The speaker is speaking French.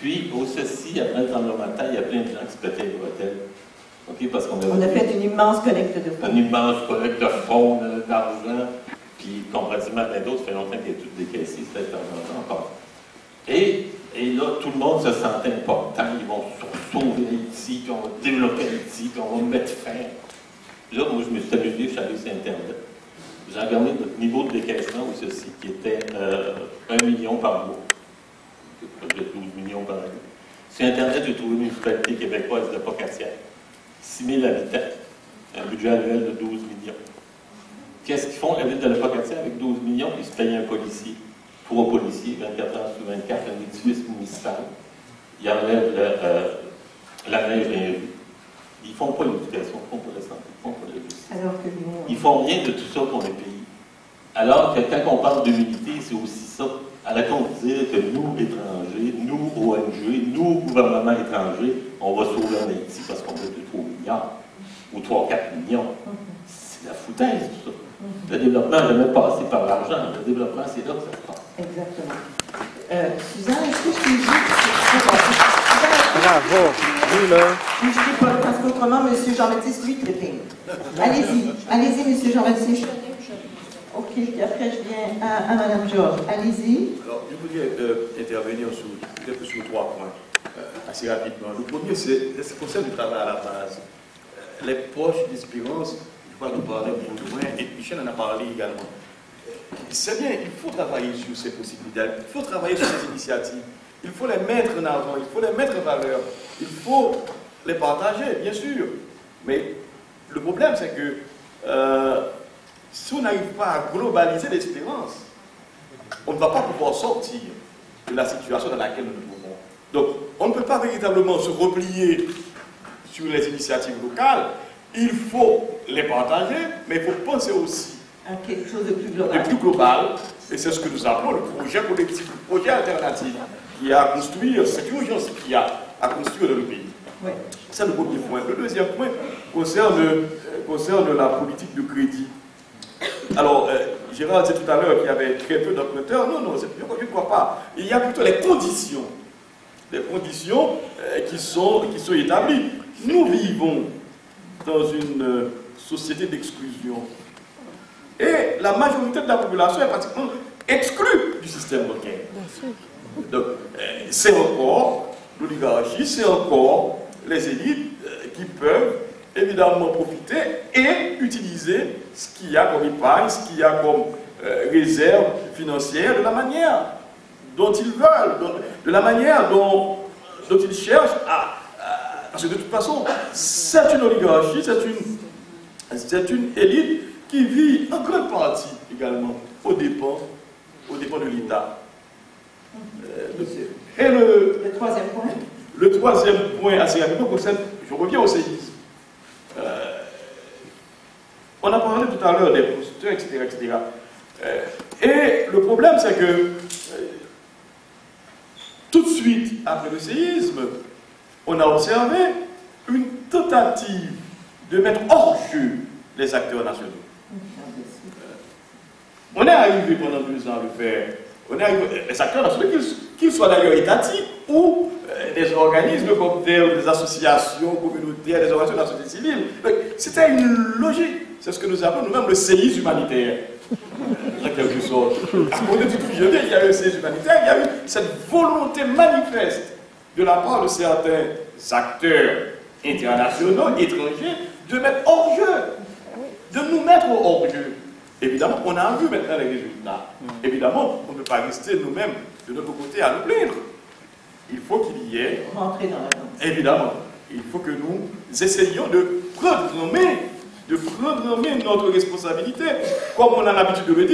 Puis, au ceci, après le tremblement de terre, il y a plein de gens qui se pétaient les bretelles. Okay, parce qu'on a fait une immense collecte de fonds. Une immense collecte de fonds, d'argent. Puis, comparativement à d'autres, ça fait longtemps qu'il y a tout décaissé, c'est peut-être encore. Et là, tout le monde se sentait important. Ils vont sauver Haïti, puis on va développer Haïti, puis on va mettre fin. Là, moi, je me suis amusé, je suis allé sur Internet. J'ai regardé notre niveau de décaissement au ceci, qui était 1 million par mois. Projet de 12 millions par année. Sur Internet, j'ai trouvé une municipalité québécoise de Pocatière. 6 000 habitants. Un budget annuel de 12 millions. Qu'est-ce qu'ils font, la ville de la Pocatière, avec 12 millions? Ils se payent un policier. 3 policiers, 24 heures sur 24, un édifice municipal. Ils enlèvent la neige et les rues. Ils ne font pas l'éducation, ils ne font pas la santé, ils ne font pas la justice. Alors que nous, ils ne font rien de tout ça pour les pays. Alors que quand on parle d'humilité, c'est aussi ça. Arrêtons de dire que nous, étrangers, nous, ONG, nous, gouvernement étranger, on va sauver en Haïti parce qu'on veut 2-3 milliards ou 3-4 millions. C'est la foutaise, tout ça. Le développement n'a jamais passé par l'argent. Le développement, c'est là que ça se passe. Exactement. Suzanne, est-ce que je peux dire... Bravo. Oui, là. Je ne sais pas, parce qu'autrement, M. Jean-Baptiste, lui, trépigne. Allez-y. Allez-y, M. Jean-Baptiste. OK, puis après, je viens à Mme Georges. Allez-y. Alors, je voudrais intervenir peut-être sur 3 points, assez rapidement. Le premier, c'est le concept du travail à la base. Les poches d'espérance, je crois nous parler pour loin, et Michel en a parlé également. C'est bien, il faut travailler sur ces possibilités, il faut travailler sur ces initiatives, il faut les mettre en avant, il faut les mettre en valeur, il faut les partager, bien sûr. Mais le problème, c'est que si on n'arrive pas à globaliser l'espérance, on ne va pas pouvoir sortir de la situation dans laquelle nous nous trouvons. Donc, on ne peut pas véritablement se replier sur les initiatives locales, il faut les partager, mais il faut penser aussi à quelque chose de plus global. De plus global, et c'est ce que nous appelons le projet collectif, le projet alternatif, qui a à construire cette urgence qu'il y a à construire dans le pays. Oui. C'est le premier point. Le deuxième point concerne la politique de crédit. Alors, Gérard disait tout à l'heure qu'il y avait très peu d'emprunteurs. Non, je ne crois pas. Il y a plutôt les conditions qui sont établies. Nous vivons dans une société d'exclusion. Et la majorité de la population est pratiquement exclue du système bancaire. Donc, c'est encore l'oligarchie, c'est encore les élites qui peuvent évidemment profiter et utiliser ce qu'il y a comme épargne, ce qu'il y a comme réserve financière de la manière dont ils veulent, de la manière dont ils cherchent à... Parce que de toute façon, c'est une oligarchie, c'est une élite qui vit en grande partie également aux dépens de l'État. Et le troisième point. Le troisième point, assez rapidement, concerne, je reviens au séisme. On a parlé tout à l'heure des constructeurs, etc. Et le problème, c'est que tout de suite après le séisme, on a observé une tentative de mettre hors jeu les acteurs nationaux. On est arrivé pendant 2 ans à le faire. On est arrivé, les acteurs nationaux, qu'ils soient d'ailleurs étatiques ou des organismes comme des associations communautaires, des organisations de la société civile. C'était une logique. C'est ce que nous appelons nous-mêmes le séisme humanitaire. En quelque sorte. À cause de toute il y a eu un séisme humanitaire, il y a eu cette volonté manifeste de la part de certains acteurs internationaux, étrangers, de mettre hors jeu, de nous mettre hors jeu. Évidemment, on a vu maintenant les résultats. Évidemment, on ne peut pas rester nous-mêmes de notre côté à nous plaindre. Il faut qu'il y ait... Rentrer dans la danse. Évidemment, il faut que nous essayions de programmer notre responsabilité, comme on a l'habitude de le dire.